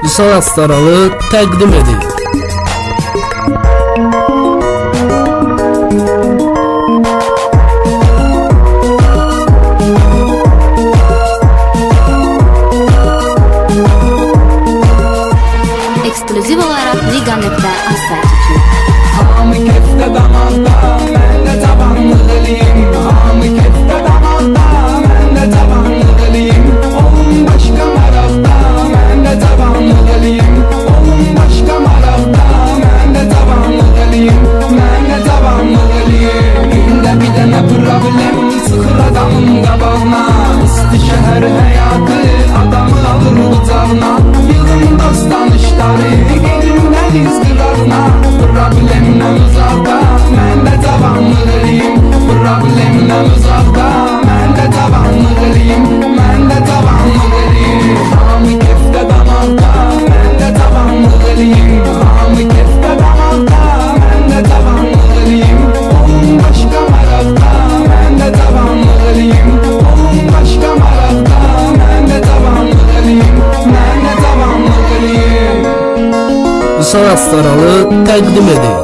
Vüsal Astaralı təqdim edir. Ekskluziv olarak Liga.az saytı için. Hamı kefte damanda, ben de tabanlı geleyim. Hamı kefte damanda, ben de tabanlı geleyim. Oğlum başka marafta, ben de tabanlı geleyim. Oğlum başka marafta, ben de tabanlı geleyim. Ben de tabanlı geleyim. Günde bir tane problem, sıkır adamın qabağına. İsti şehir hayatı, adamı alır bıçağına. Yığın dost tanışları, gelimden izgirarına. Problemden uzakta, ben de tabanlı geleyim. Problemden uzakta, ben de tabanlı geleyim. Ben de tabanlı geleyim. Hamı kefte damakta, ben de tabanlı geleyim. Hamı kefte damakta, ben de tabanlı geleyim. Oğlum başka marafta, ben de tabanlı geleyim. Oğlum başka marafta, ben de tabanlı geleyim. Ben de tabanlı geleyim. Vüsal Astaralı təqdim edir.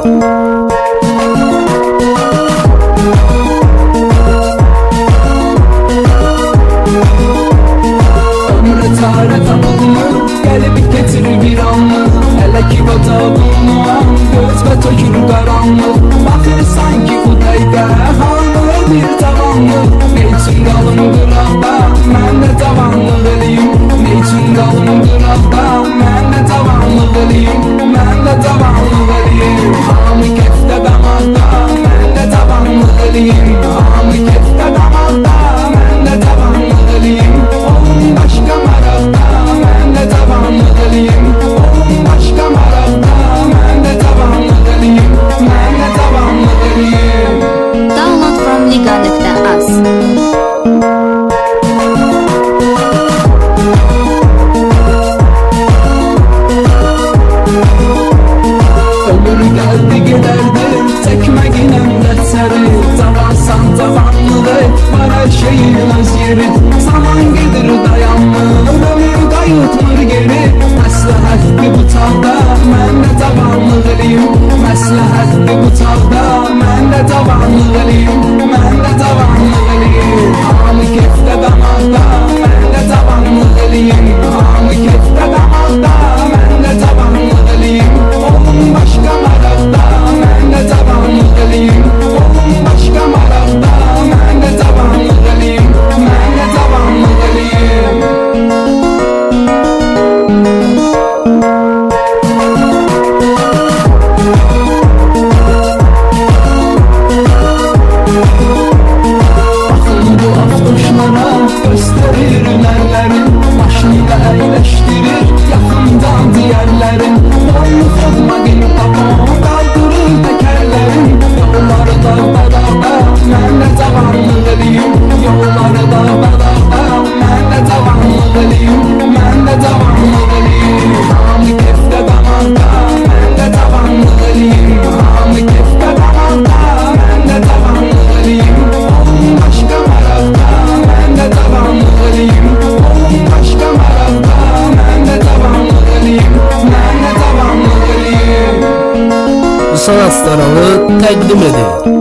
Ömrə çarə tapılmır, gəlib getirir bir anlıq. Hələ ki batağımdan gözbə tökür qaranlıq. Baxır sanki bu dəqiqə hanı bir tavanlıq. Neyçin qalım qıraqda, mən də tavanlıq eləyim. Neyçin qalım qıraqda, mən də tavanlıq eləyim. Mən də tavanlıq eləyim. Hamı kefdə damakda, mən də tavanlıq eləyim. Hamı kefdə damakda, mən də tavanlıq eləyim. Oğlum başka marafta, ben de tabanlı geleyim. Oğlum başka marafta, ben de tabanlı geleyim. Ben de tabanlı geleyim. Download from Liga.az. Ömür geldi giderdi, çekmeginem dertleri. Tavansan tavanlı, var her şeyin öz yeri. Zaman gelir dayanlı, ömür kayıtmır geri. Məsləhətli bu çağda, mən də tavanlı geleyim. Məsləhətli bu çağda, mən də tavanlı geleyim. Mən də tavanlı geleyim. Hamı kefte damakta, mən də tavanlı geleyim. Hamı kefte damakta, mən də tavanlı geleyim. Oğlum başka marafta, mən də tavanlı geleyim. Oğlum başka marafta, mən də tavanlı geleyim. Mən də tavanlı geleyim. Bakın bu aftoşlara gösterir ünellerin. Başıyla eğleştirir yakından diğerlerin. Boynu forma tapon kaldırır tekerlerin. Yolları dağda dağda, mən də tavanlı geleyim. Yolları dağda dağda, mən də tavanlı geleyim. Mən də tavanlı geleyim. Hamı kefte damakta, mən də tavanlı geleyim. Hamı kefte damakta, mən də tavanlı geleyim. Oğlum başka marafta, mən də tavanlı geleyim. Oğlum başka marafta, mən də tavanlı geleyim. Mən də tavanlı geleyim. Vüsal Astaralı təqdim edir.